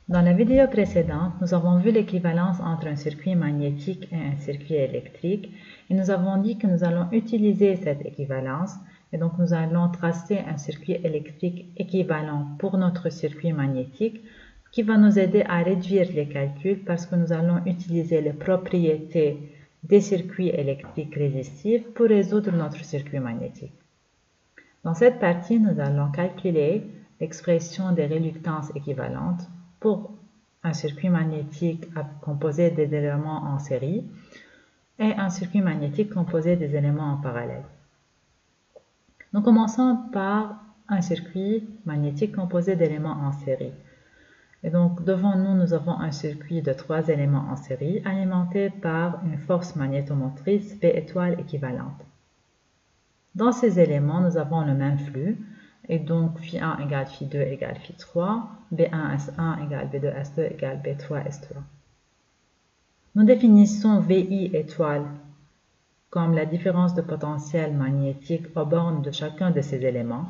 Dans la vidéo précédente, nous avons vu l'équivalence entre un circuit magnétique et un circuit électrique et nous avons dit que nous allons utiliser cette équivalence et donc nous allons tracer un circuit électrique équivalent pour notre circuit magnétique qui va nous aider à réduire les calculs parce que nous allons utiliser les propriétés des circuits électriques résistifs pour résoudre notre circuit magnétique. Dans cette partie, nous allons calculer l'expression des réluctances équivalentes pour un circuit magnétique composé des éléments en série et un circuit magnétique composé des éléments en parallèle. Nous commençons par un circuit magnétique composé d'éléments en série. Et donc, devant nous, nous avons un circuit de 3 éléments en série alimenté par une force magnétomotrice V étoile équivalente. Dans ces éléments, nous avons le même flux, et donc Φ1 égale Φ2 égale Φ3, B1S1 égale B2S2 égale B3S3. Nous définissons VI étoile comme la différence de potentiel magnétique aux bornes de chacun de ces éléments,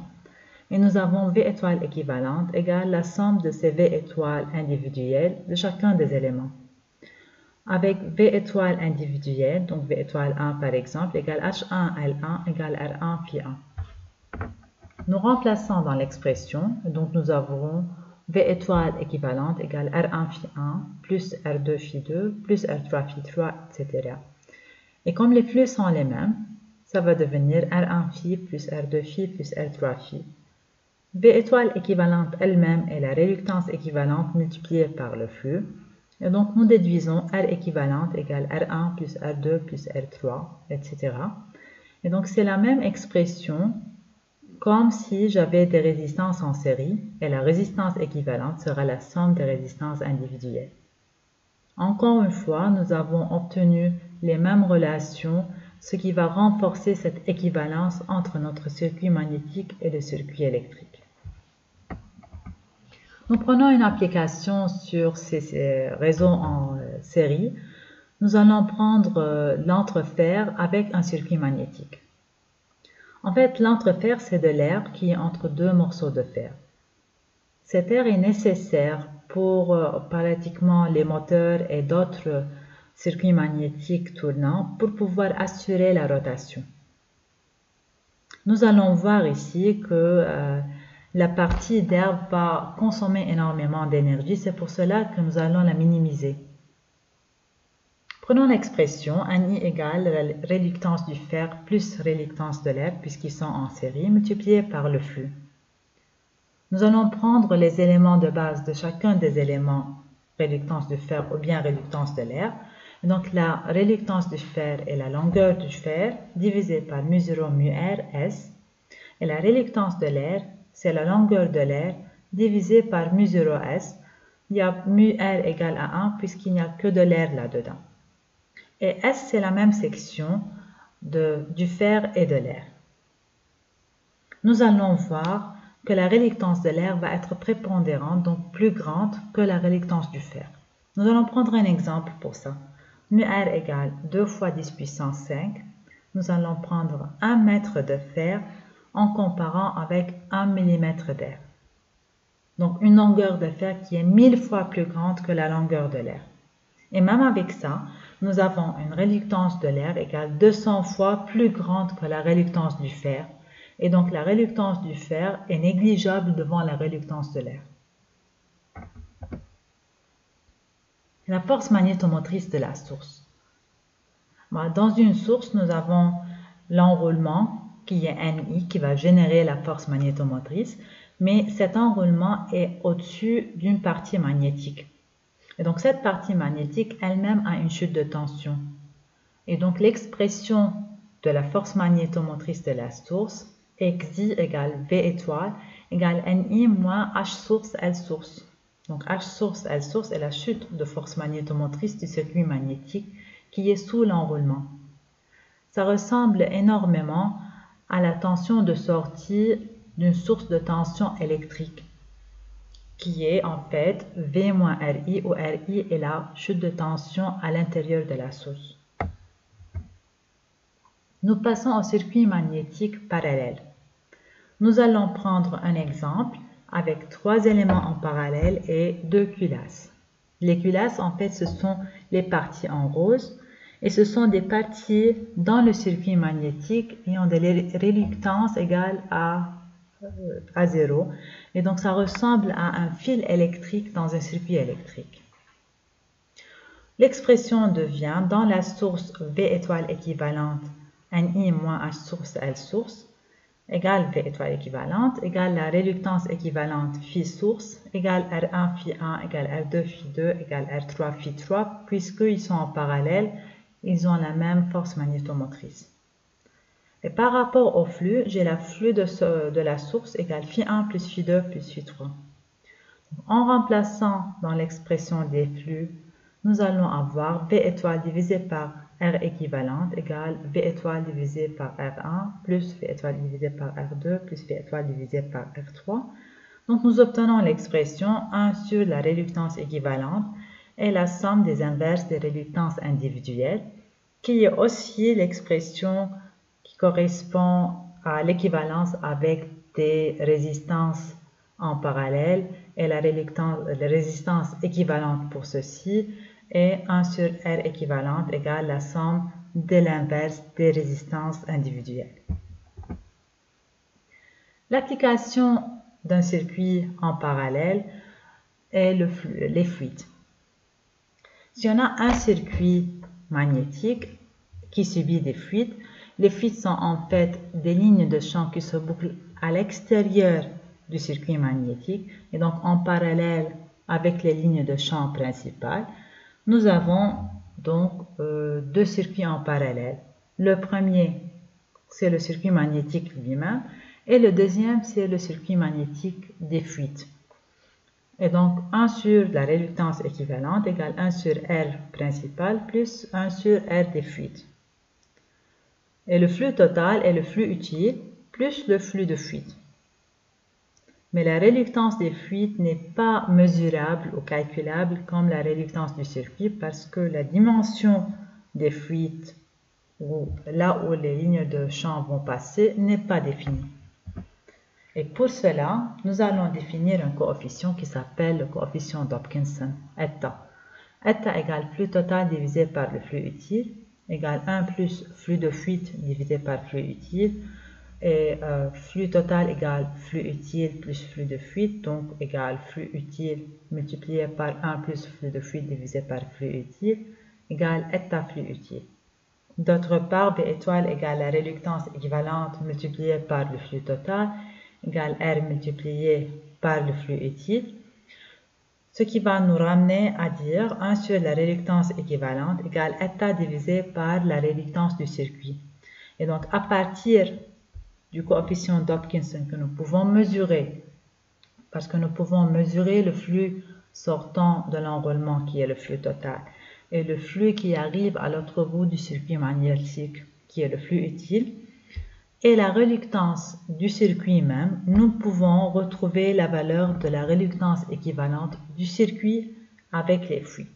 et nous avons V étoile équivalente égale la somme de ces V étoiles individuelles de chacun des éléments. Avec V étoile individuelle, donc V étoile 1 par exemple, égale H1L1 égale R1 Φ1. Nous remplaçons dans l'expression, donc nous avons V étoile équivalente égale R1 Φ1 plus R2 Φ2 plus R3 Φ3, etc. Et comme les flux sont les mêmes, ça va devenir R1 Φ plus R2 Φ plus R3 Φ. V étoile équivalente elle-même est la réluctance équivalente multipliée par le flux. Et donc nous déduisons R équivalente égale R1 plus R2 plus R3, etc. Et donc c'est la même expression comme si j'avais des résistances en série et la résistance équivalente sera la somme des résistances individuelles. Encore une fois, nous avons obtenu les mêmes relations, ce qui va renforcer cette équivalence entre notre circuit magnétique et le circuit électrique. Nous prenons une application sur ces réseaux en série. Nous allons prendre l'entrefer avec un circuit magnétique. En fait, l'entrefer, c'est de l'air qui est entre deux morceaux de fer. Cet air est nécessaire pour pratiquement les moteurs et d'autres circuits magnétiques tournants pour pouvoir assurer la rotation. Nous allons voir ici que la partie d'air va consommer énormément d'énergie, c'est pour cela que nous allons la minimiser. Prenons l'expression NI égale la réluctance du fer plus réluctance de l'air, puisqu'ils sont en série, multiplié par le flux. Nous allons prendre les éléments de base de chacun des éléments réluctance du fer ou bien réluctance de l'air. Donc la réluctance du fer est la longueur du fer divisée par mu0 mu r s. Et la réluctance de l'air, c'est la longueur de l'air divisée par mu0 s. Il y a mu r égale à 1 puisqu'il n'y a que de l'air là-dedans. Et S, c'est la même section du fer et de l'air. Nous allons voir que la réluctance de l'air va être prépondérante, donc plus grande que la réluctance du fer. Nous allons prendre un exemple pour ça. Mu R égale 2 fois 10 puissance 5. Nous allons prendre 1 mètre de fer en comparant avec 1 mm d'air. Donc une longueur de fer qui est 1000 fois plus grande que la longueur de l'air. Et même avec ça, nous avons une réluctance de l'air égale 200 fois plus grande que la réluctance du fer. Et donc la réluctance du fer est négligeable devant la réluctance de l'air. La force magnétomotrice de la source. Dans une source, nous avons l'enroulement qui est NI, qui va générer la force magnétomotrice, mais cet enroulement est au-dessus d'une partie magnétique. Et donc cette partie magnétique elle-même a une chute de tension. Et donc l'expression de la force magnétomotrice de la source est Xi égale V étoile égale NI moins H source L source. Donc H source L source est la chute de force magnétomotrice du circuit magnétique qui est sous l'enroulement. Ça ressemble énormément à la tension de sortie d'une source de tension électrique, qui est en fait V moins RI, où RI est la chute de tension à l'intérieur de la source. Nous passons au circuit magnétique parallèle. Nous allons prendre un exemple avec 3 éléments en parallèle et 2 culasses. Les culasses, en fait, ce sont les parties en rose et ce sont des parties dans le circuit magnétique ayant des réluctances égales à 0. Et donc, ça ressemble à un fil électrique dans un circuit électrique. L'expression devient, dans la source V étoile équivalente NI moins H source L source, égale V étoile équivalente, égale la réluctance équivalente phi source, égale R1 phi 1, égale R2 phi 2, égale R3 phi 3, puisqu'ils sont en parallèle, ils ont la même force magnétomotrice. Et par rapport au flux, j'ai la flux de la source égale phi 1 plus phi 2 plus phi 3. En remplaçant dans l'expression des flux, nous allons avoir V étoile divisé par R équivalente égale V étoile divisé par R1 plus V étoile divisé par R2 plus V étoile divisé par R3. Donc nous obtenons l'expression 1 sur la réluctance équivalente et la somme des inverses des réluctances individuelles, qui est aussi l'expression qui correspond à l'équivalence avec des résistances en parallèle et la résistance équivalente pour ceci est 1 sur R équivalente égale la somme de l'inverse des résistances individuelles. L'application d'un circuit en parallèle est les fluides. Si on a un circuit magnétique qui subit des fluides, les fluides sont en fait des lignes de champ qui se bouclent à l'extérieur du circuit magnétique et donc en parallèle avec les lignes de champ principales. Nous avons donc deux circuits en parallèle. Le premier, c'est le circuit magnétique lui-même et le deuxième, c'est le circuit magnétique des fluides. Et donc 1 sur la réluctance équivalente égale 1 sur R principal plus 1 sur R des fluides. Et le flux total est le flux utile plus le flux de fluide. Mais la réluctance des fluides n'est pas mesurable ou calculable comme la réluctance du circuit parce que la dimension des fluides, là où les lignes de champ vont passer, n'est pas définie. Et pour cela, nous allons définir un coefficient qui s'appelle le coefficient d'Hopkinson, eta. Eta égale flux total divisé par le flux utile, égale 1 plus flux de fluide divisé par flux utile, et flux total égale flux utile plus flux de fluide, donc égale flux utile multiplié par 1 plus flux de fluide divisé par flux utile, égale eta flux utile. D'autre part, B étoile égale la réluctance équivalente multipliée par le flux total, égale R multiplié par le flux utile, ce qui va nous ramener à dire 1 sur la réluctance équivalente égale eta divisé par la réluctance du circuit. Et donc, à partir du coefficient d'Hopkinson que nous pouvons mesurer, parce que nous pouvons mesurer le flux sortant de l'enroulement qui est le flux total, et le flux qui arrive à l'autre bout du circuit magnétique qui est le flux utile, et la réluctance du circuit même, nous pouvons retrouver la valeur de la réluctance équivalente du circuit avec les fluides.